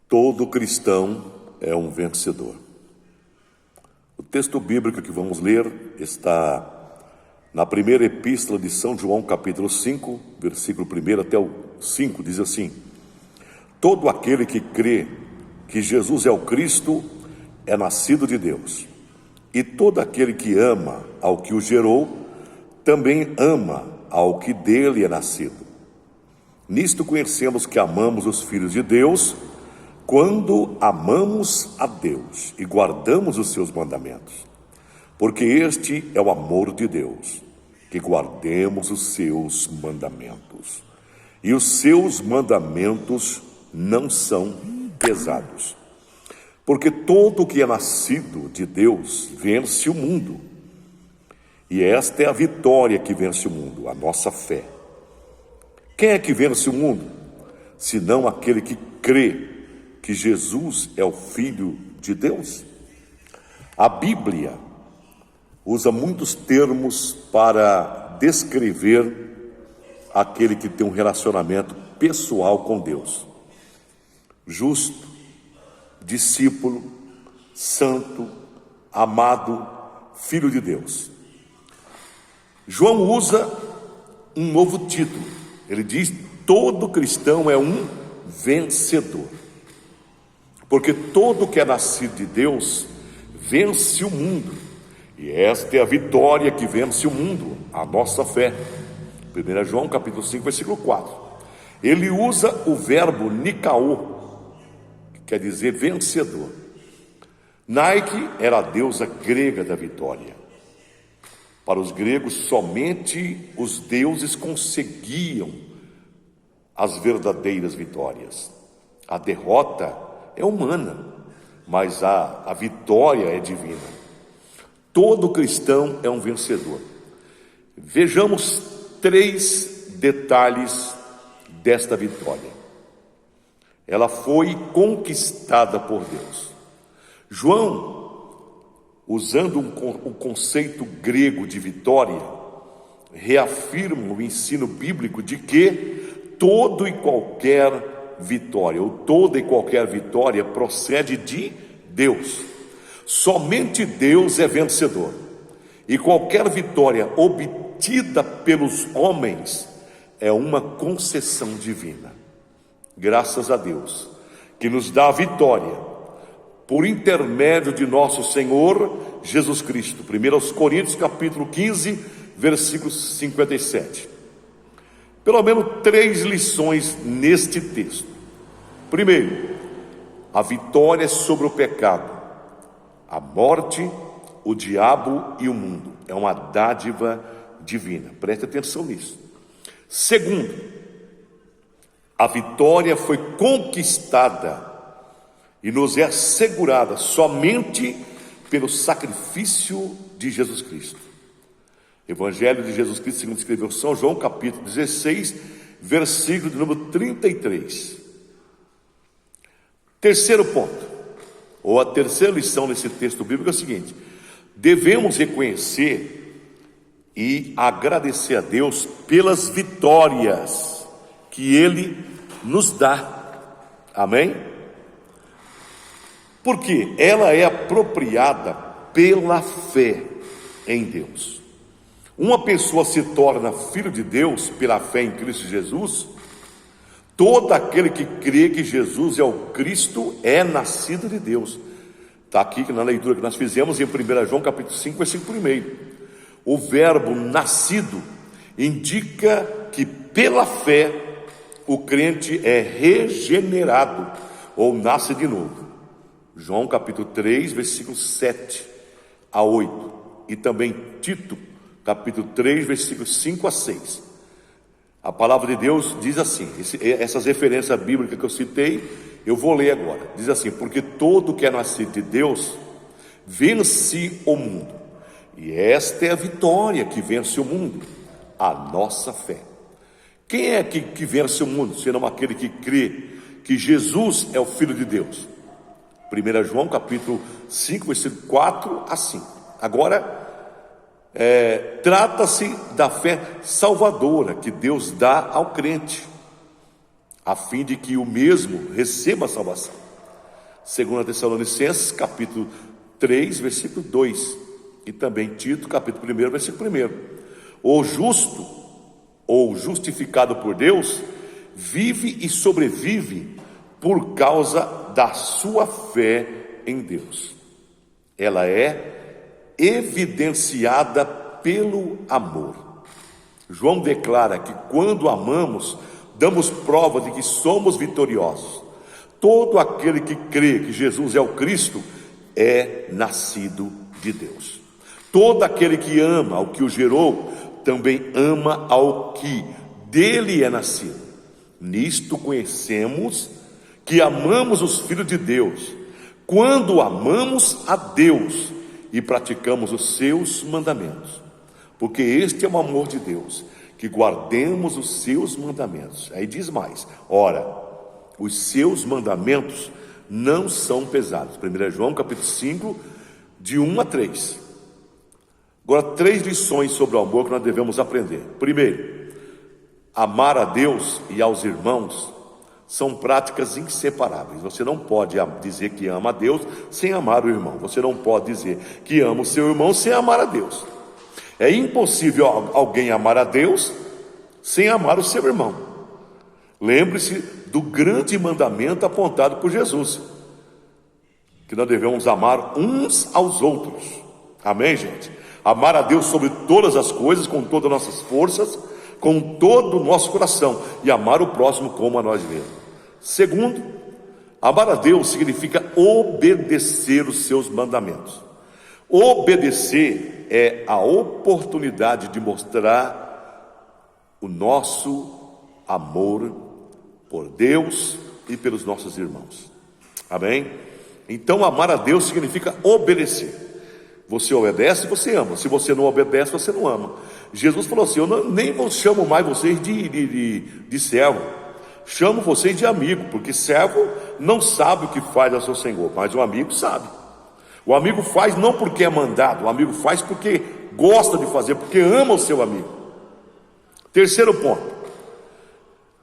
Todo cristão é um vencedor. O texto bíblico que vamos ler está na primeira epístola de São João, capítulo 5, versículo 1 até o 5, diz assim: todo aquele que crê que Jesus é o Cristo é nascido de Deus, e todo aquele que ama ao que o gerou, também ama ao que dele é nascido. Nisto conhecemos que amamos os filhos de Deus, quando amamos a Deus e guardamos os seus mandamentos. Porque este é o amor de Deus, que guardemos os seus mandamentos. E os seus mandamentos não são pesados. Porque todo o que é nascido de Deus vence o mundo. E esta é a vitória que vence o mundo, a nossa fé. Quem é que vence o mundo? Senão aquele que crê que Jesus é o Filho de Deus? A Bíblia usa muitos termos para descrever aquele que tem um relacionamento pessoal com Deus: justo, discípulo, santo, amado, filho de Deus. João usa um novo título. Ele diz: todo cristão é um vencedor. Porque todo que é nascido de Deus vence o mundo. E esta é a vitória que vence o mundo, a nossa fé. 1 João capítulo 5, versículo 4. Ele usa o verbo nikaô, que quer dizer vencedor. Nike era a deusa grega da vitória. Para os gregos, somente os deuses conseguiam as verdadeiras vitórias. A derrota é humana, mas a vitória é divina. Todo cristão é um vencedor. Vejamos 3 detalhes desta vitória. Ela foi conquistada por Deus. João, usando o conceito grego de vitória, reafirma o ensino bíblico de que todo e qualquer vitória, ou toda e qualquer vitória, procede de Deus. Somente Deus é vencedor. E qualquer vitória obtida pelos homens é uma concessão divina. Graças a Deus, que nos dá a vitória por intermédio de nosso Senhor Jesus Cristo. 1 Coríntios capítulo 15, versículo 57. Pelo menos 3 lições neste texto. Primeiro, a vitória sobre o pecado, a morte, o diabo e o mundo. É uma dádiva divina. Preste atenção nisso. Segundo, a vitória foi conquistada e nos é assegurada somente pelo sacrifício de Jesus Cristo. Evangelho de Jesus Cristo, segundo escreveu São João, capítulo 16, versículo de número 33. Terceiro ponto, ou a terceira lição nesse texto bíblico é o seguinte: devemos reconhecer e agradecer a Deus pelas vitórias que Ele nos dá. Amém? Porque ela é apropriada pela fé em Deus. Uma pessoa se torna filho de Deus pela fé em Cristo Jesus. Todo aquele que crê que Jesus é o Cristo é nascido de Deus. Está aqui na leitura que nós fizemos em 1 João capítulo 5, versículo 1. O verbo nascido indica que pela fé o crente é regenerado ou nasce de novo. João capítulo 3, versículos 7 a 8. E também Tito capítulo 3, versículos 5 a 6. A palavra de Deus diz assim, essas referências bíblicas que eu citei, eu vou ler agora. Diz assim: porque todo que é nascido de Deus vence o mundo. E esta é a vitória que vence o mundo, a nossa fé. Quem é que vence o mundo, senão aquele que crê que Jesus é o Filho de Deus? 1 João capítulo 5, versículo 4 a 5. Agora, trata-se da fé salvadora que Deus dá ao crente, a fim de que o mesmo receba a salvação. 2 Tessalonicenses, capítulo 3, versículo 2, e também Tito, capítulo 1, versículo 1. O justo, ou justificado por Deus, vive e sobrevive por causa da sua fé em Deus. Ela é evidenciada pelo amor. João declara que quando amamos, damos prova de que somos vitoriosos. Todo aquele que crê que Jesus é o Cristo é nascido de Deus. Todo aquele que ama ao que o gerou, também ama ao que dele é nascido. Nisto conhecemos que amamos os filhos de Deus, quando amamos a Deus e praticamos os seus mandamentos. Porque este é o amor de Deus, que guardemos os seus mandamentos. Aí diz mais: ora, os seus mandamentos não são pesados. 1 João capítulo 5, de 1 a 3. Agora, 3 lições sobre o amor que nós devemos aprender. Primeiro, amar a Deus e aos irmãos são práticas inseparáveis. Você não pode dizer que ama a Deus sem amar o irmão. Você não pode dizer que ama o seu irmão sem amar a Deus. É impossível alguém amar a Deus sem amar o seu irmão. Lembre-se do grande mandamento apontado por Jesus, que nós devemos amar uns aos outros. Amém, gente? Amar a Deus sobre todas as coisas, com todas as nossas forças, com todo o nosso coração, e amar o próximo como a nós mesmos. Segundo, amar a Deus significa obedecer os seus mandamentos. Obedecer é a oportunidade de mostrar o nosso amor por Deus e pelos nossos irmãos. Amém? Então, amar a Deus significa obedecer. Você obedece, você ama. Se você não obedece, você não ama. Jesus falou assim: eu nem chamo mais vocês de servo, chamo vocês de amigo, porque servo não sabe o que faz ao seu senhor, mas o amigo sabe. O amigo faz não porque é mandado, o amigo faz porque gosta de fazer, porque ama o seu amigo. Terceiro ponto,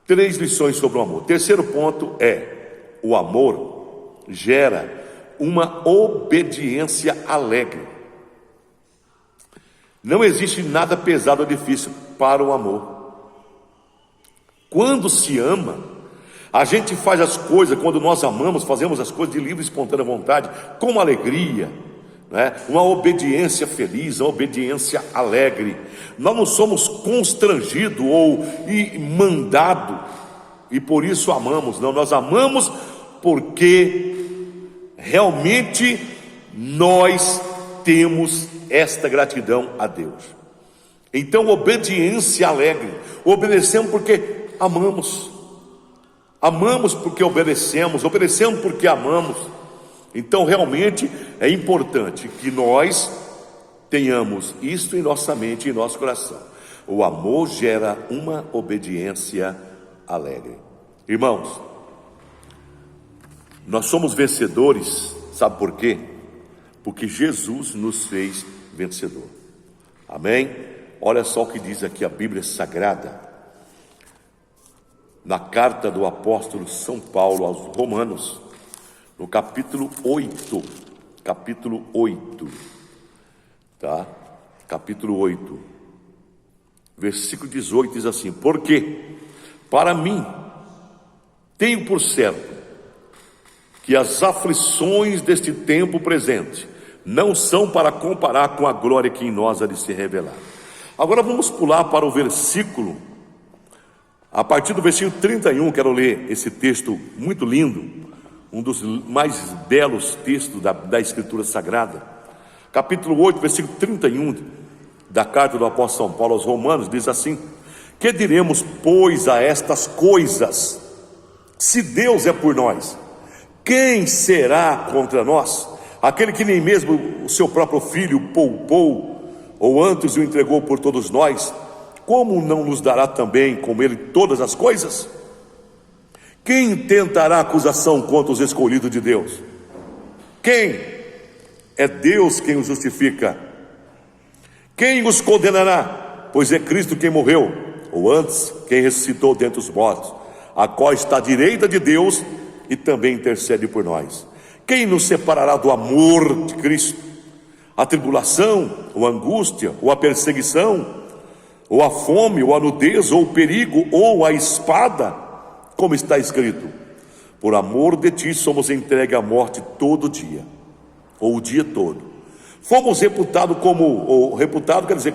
3 lições sobre o amor. Terceiro ponto é: o amor gera uma obediência alegre. Não existe nada pesado ou difícil para o amor. Quando se ama, a gente faz as coisas, quando nós amamos, fazemos as coisas de livre e espontânea vontade, com alegria, né? Uma obediência feliz, uma obediência alegre. Nós não somos constrangidos ou mandados, e por isso amamos. Não, nós amamos porque realmente nós temos esta gratidão a Deus. Então, obediência alegre. Obedecemos porque amamos. Amamos porque obedecemos. Obedecemos porque amamos. Então, realmente é importante que nós tenhamos isso em nossa mente e em nosso coração. O amor gera uma obediência alegre. Irmãos, nós somos vencedores, sabe por quê? Porque Jesus nos fez vencedor. Amém? Olha só o que diz aqui a Bíblia Sagrada, na carta do apóstolo São Paulo aos Romanos, no capítulo 8, tá? Capítulo 8, versículo 18 diz assim: porque para mim tenho por certo que as aflições deste tempo presente não são para comparar com a glória que em nós há de se revelar. Agora vamos pular para o versículo, a partir do versículo 31, quero ler esse texto muito lindo, um dos mais belos textos da Escritura Sagrada. Capítulo 8, versículo 31 da carta do apóstolo São Paulo aos Romanos, diz assim: que diremos, pois, a estas coisas? Se Deus é por nós, quem será contra nós? Aquele que nem mesmo o seu próprio filho poupou, ou antes o entregou por todos nós, como não nos dará também com ele todas as coisas? Quem tentará acusação contra os escolhidos de Deus? Quem? É Deus quem os justifica. Quem os condenará? Pois é Cristo quem morreu, ou antes, quem ressuscitou dentre os mortos, a qual está à direita de Deus e também intercede por nós. Quem nos separará do amor de Cristo? A tribulação, ou a angústia, ou a perseguição, ou a fome, ou a nudez, ou o perigo, ou a espada? Como está escrito: por amor de ti somos entregues à morte todo dia, ou o dia todo. Fomos reputados quer dizer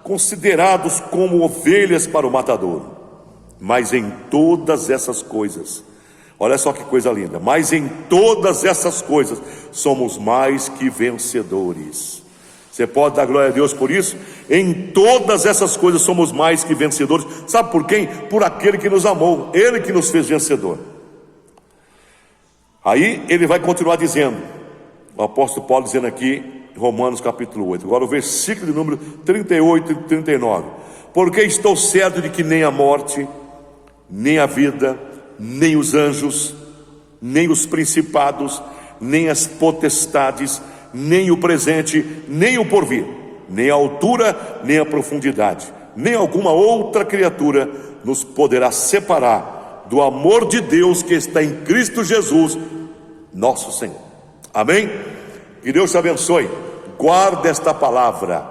considerados como ovelhas para o matadouro. Mas em todas essas coisas, olha só que coisa linda, mas em todas essas coisas somos mais que vencedores. Você pode dar glória a Deus por isso? Em todas essas coisas somos mais que vencedores. Sabe por quem? Por aquele que nos amou, Ele que nos fez vencedor. Aí ele vai continuar dizendo, o apóstolo Paulo dizendo aqui, Romanos capítulo 8, agora o versículo de número 38 e 39. Porque estou certo de que nem a morte, nem a vida, nem os anjos, nem os principados, nem as potestades, nem o presente, nem o porvir, nem a altura, nem a profundidade, nem alguma outra criatura nos poderá separar do amor de Deus que está em Cristo Jesus, nosso Senhor. Amém? Que Deus te abençoe. Guarda esta palavra.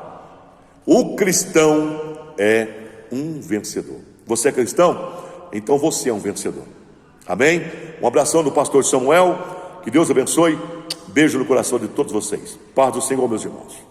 O cristão é um vencedor. Você é cristão? Então você é um vencedor. Amém? Um abração do pastor Samuel. Que Deus abençoe. Beijo no coração de todos vocês. Paz do Senhor, meus irmãos.